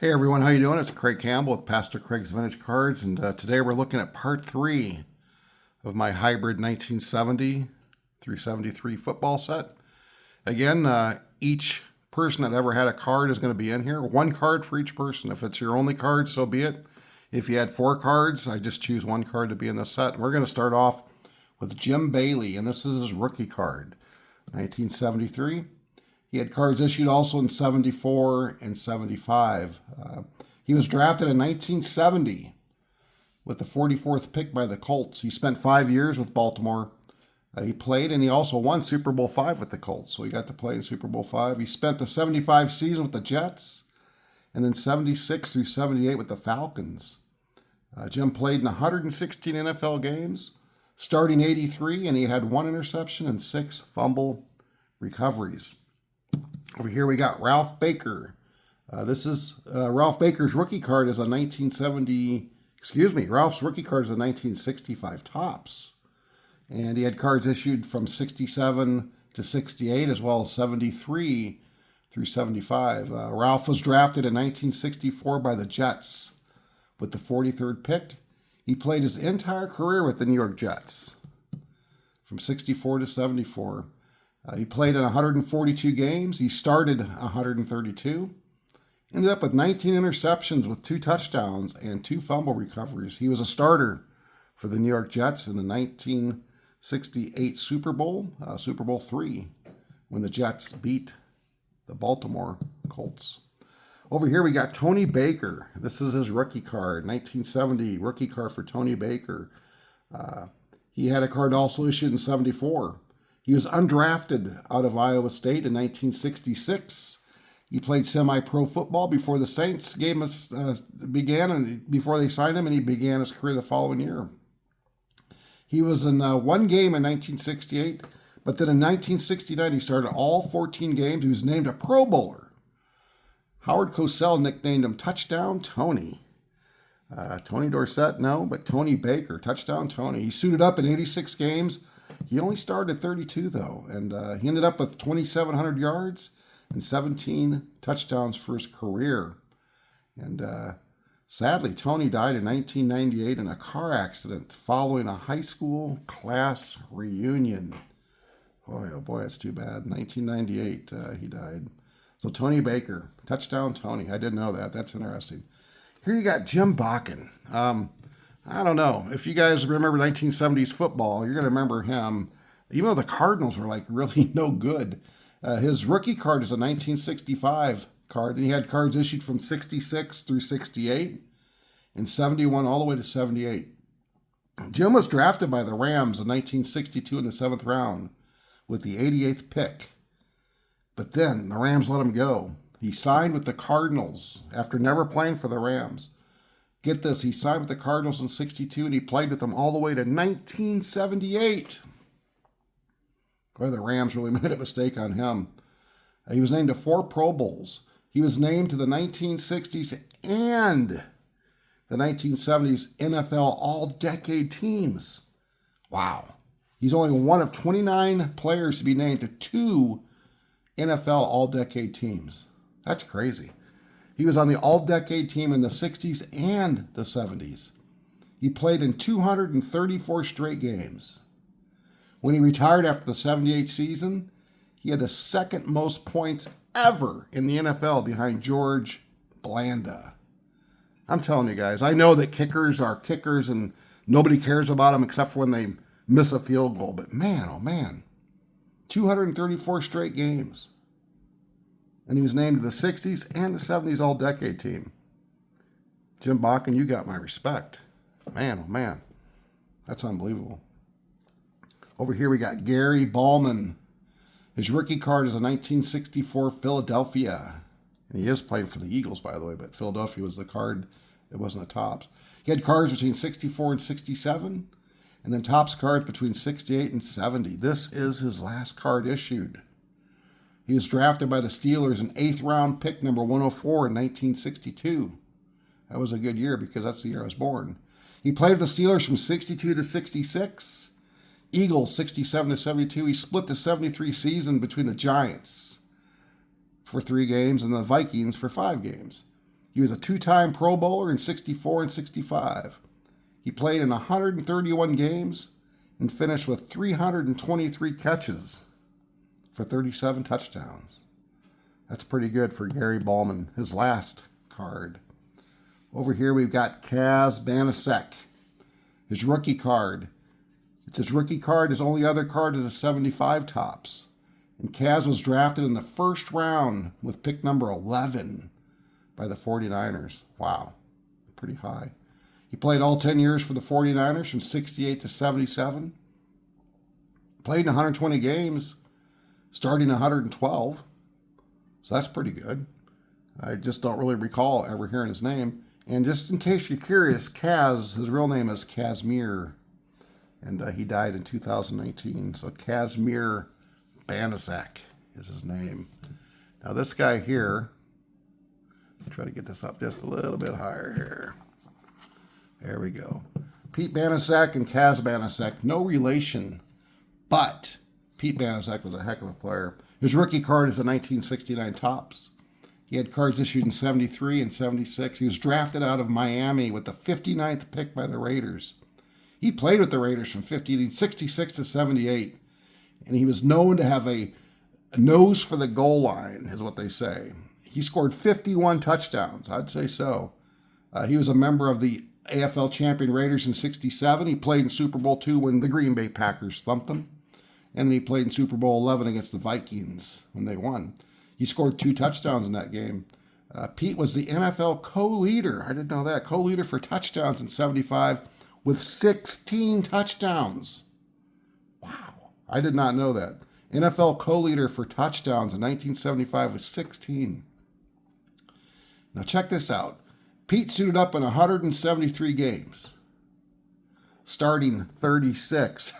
Hey everyone, how you doing? It's Craig Campbell with Pastor Craig's Vintage Cards, and today we're looking at part 3 of my hybrid 1970 through 73 football set. Again, each person that ever had a card is going to be in here. One card for each person. If it's your only card, so be it. If you had 4 cards, I just choose one card to be in the set. And we're going to start off with Jim Bailey, and this is his rookie card, 1973. He had cards issued also in 74 and 75. He was drafted in 1970 with the 44th pick by the Colts. He spent 5 years with Baltimore. He played, and he also won Super Bowl V with the Colts, so he got to play in Super Bowl V. He spent the 75 season with the Jets, and then 76 through 78 with the Falcons. Jim played in 116 NFL games, starting 83, and he had 1 interception and 6 fumble recoveries. Over here we got Ralph Baker. This is Ralph Baker's rookie card is a 1970, Ralph's rookie card is a 1965 Topps. And he had cards issued from 67 to 68 as well as 73 through 75. Ralph was drafted in 1964 by the Jets with the 43rd pick. He played his entire career with the New York Jets from 64 to 74. He played in 142 games. He started 132. Ended up with 19 interceptions with 2 touchdowns and 2 fumble recoveries. He was a starter for the New York Jets in the 1968 Super Bowl, Super Bowl III, when the Jets beat the Baltimore Colts. Over here we got Tony Baker. This is his rookie card, 1970 rookie card for Tony Baker. He had a card also issued in 74. He was undrafted out of Iowa State in 1966. He played semi-pro football before the Saints game began, and before they signed him, and he began his career the following year. He was in one game in 1968, but then in 1969 he started all 14 games. He was named a Pro Bowler. Howard Cosell nicknamed him Touchdown Tony. Tony Dorsett, no, but Tony Baker, Touchdown Tony. He suited up in 86 games. He only started 32, though, and he ended up with 2,700 yards and 17 touchdowns for his career. And sadly, Tony died in 1998 in a car accident following a high school class reunion. Boy, oh boy, that's too bad. 1998, he died. So Tony Baker, Touchdown Tony. I didn't know that. That's interesting. Here you got Jim Bakken. I don't know. If you guys remember 1970s football, you're going to remember him. Even though the Cardinals were like really no good. His rookie card is a 1965 card, and he had cards issued from 66 through 68 and 71 all the way to 78. Jim was drafted by the Rams in 1962 in the 7th round with the 88th pick. But then the Rams let him go. He signed with the Cardinals after never playing for the Rams. Get this, he signed with the Cardinals in 62, and he played with them all the way to 1978. Boy, the Rams really made a mistake on him. He was named to 4 Pro Bowls. He was named to the 1960s and the 1970s NFL All-Decade teams. Wow. He's only one of 29 players to be named to 2 NFL All-Decade teams. That's crazy. He was on the All-Decade team in the 60s and the 70s. He played in 234 straight games. When he retired after the 78 season, he had the second most points ever in the NFL behind George Blanda. I'm telling you guys, I know that kickers are kickers and nobody cares about them except for when they miss a field goal. But man, oh man, 234 straight games. And he was named to the 60s and the 70s All-Decade team. Jim Bakken, you got my respect. Man, oh man, that's unbelievable. Over here we got Gary Ballman. His rookie card is a 1964 Philadelphia. And he is playing for the Eagles, by the way, but Philadelphia was the card. It wasn't the Topps. He had cards between 64 and 67, and then Topps cards between 68 and 70. This is his last card issued. He was drafted by the Steelers, an 8th round pick, number 104 in 1962. That was a good year because that's the year I was born. He played with the Steelers from 62 to 66. Eagles 67 to 72. He split the 73 season between the Giants for 3 games and the Vikings for 5 games. He was a two-time Pro Bowler in 64 and 65. He played in 131 games and finished with 323 catches for 37 touchdowns. That's pretty good for Gary Ballman, his last card. Over here we've got Banaszak, his rookie card. It's his rookie card. His only other card is a 75 tops. And Kaz was drafted in the first round with pick number 11 by the 49ers. Wow, pretty high. He played all 10 years for the 49ers from 68 to 77. Played in 120 games, starting 112. So that's pretty good. I just don't really recall ever hearing his name. And just in case you're curious, Kaz, his real name is Kazmir. And he died in 2019. So Kazmir Banaszak is his name. Now this guy here, I'll try to get this up just a little bit higher here. There we go. Pete Banaszak and Kaz Banaszak, no relation, but Pete Banaszak was a heck of a player. His rookie card is a 1969 Topps. He had cards issued in 73 and 76. He was drafted out of Miami with the 59th pick by the Raiders. He played with the Raiders from 66 to 78, and he was known to have a nose for the goal line, is what they say. He scored 51 touchdowns, I'd say so. He was a member of the AFL champion Raiders in 67. He played in Super Bowl II when the Green Bay Packers thumped them. And then he played in Super Bowl 11 against the Vikings when they won. He scored 2 touchdowns in that game. Pete was the NFL co-leader. I didn't know that. Co-leader for touchdowns in 75 with 16 touchdowns. Wow. I did not know that. NFL co-leader for touchdowns in 1975 with 16. Now check this out. Pete suited up in 173 games, starting 36.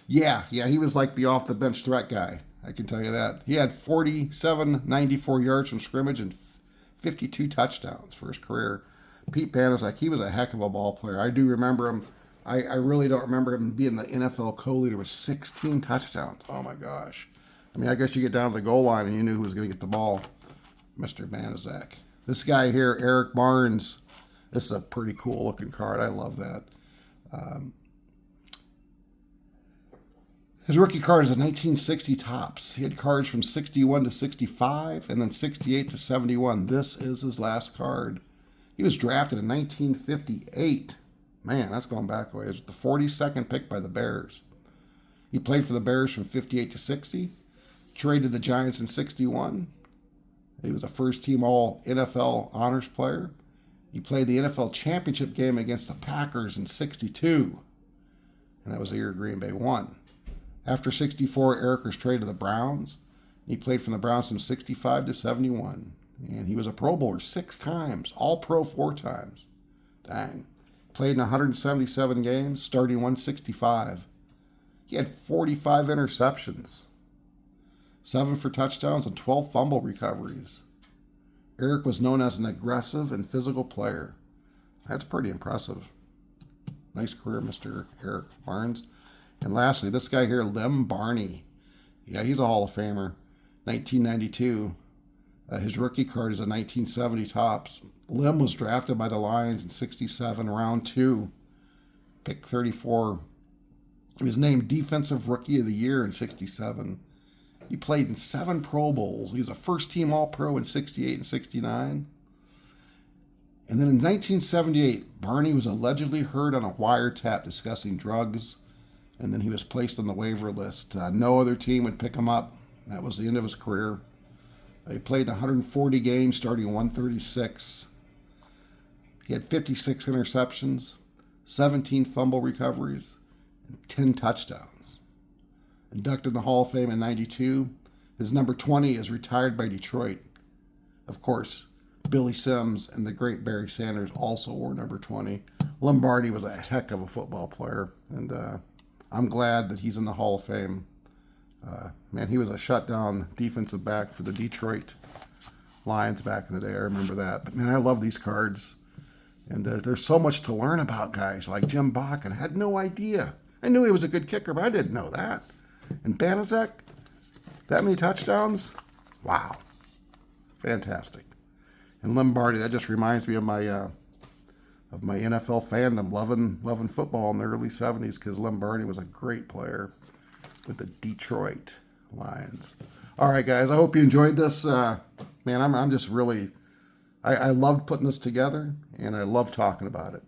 Yeah, he was like the off-the-bench threat guy. I can tell you that. He had 94 yards from scrimmage and 52 touchdowns for his career. Pete Banaszak, he was a heck of a ball player. I do remember him. I really don't remember him being the NFL co-leader with 16 touchdowns. Oh, my gosh. I mean, I guess you get down to the goal line and you knew who was going to get the ball. Mr. Banaszak. This guy here, Eric Barnes, this is a pretty cool-looking card. I love that. His rookie card is a 1960 Topps. He had cards from 61 to 65 and then 68 to 71. This is his last card. He was drafted in 1958. Man, that's going back a ways. The 42nd pick by the Bears. He played for the Bears from 58 to 60. Traded the Giants in 61. He was a first-team All-NFL honors player. He played the NFL championship game against the Packers in 62. And that was the year Green Bay won. After 64, Eric was traded to the Browns. He played from the Browns from 65 to 71. And he was a Pro Bowler 6 times, All-Pro 4 times. Dang. Played in 177 games, starting 165. He had 45 interceptions, 7 for touchdowns, and 12 fumble recoveries. Eric was known as an aggressive and physical player. That's pretty impressive. Nice career, Mr. Eric Barnes. And lastly, this guy here, Barney. Yeah, he's a Hall of Famer. 1992. His rookie card is a 1970 Topps. Lim was drafted by the Lions in 67, round 2. Pick 34. He was named Defensive Rookie of the Year in 67. He played in 7 Pro Bowls. He was a first-team All-Pro in 68 and 69. And then in 1978, Barney was allegedly heard on a wiretap discussing drugs, and then he was placed on the waiver list. No other team would pick him up. That was the end of his career. He played 140 games, starting 136. He had 56 interceptions, 17 fumble recoveries, and 10 touchdowns. Inducted in the Hall of Fame in 92. His number 20 is retired by Detroit. Of course, Billy Sims and the great Barry Sanders also wore number 20. Lombardi was a heck of a football player, and I'm glad that he's in the Hall of Fame. Man, he was a shutdown defensive back for the Detroit Lions back in the day. I remember that. But, man, I love these cards. And there's so much to learn about guys like Jim Bakken. I had no idea. I knew he was a good kicker, but I didn't know that. And Banaszak, that many touchdowns? Wow. Fantastic. And Lim Barney, that just reminds me of my NFL fandom, loving football in the early 70s, because Lim Barney was a great player with the Detroit Lions. All right, guys, I hope you enjoyed this. Man, I'm just really, I loved putting this together, and I love talking about it.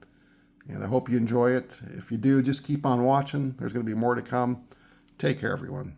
And I hope you enjoy it. If you do, just keep on watching. There's going to be more to come. Take care, everyone.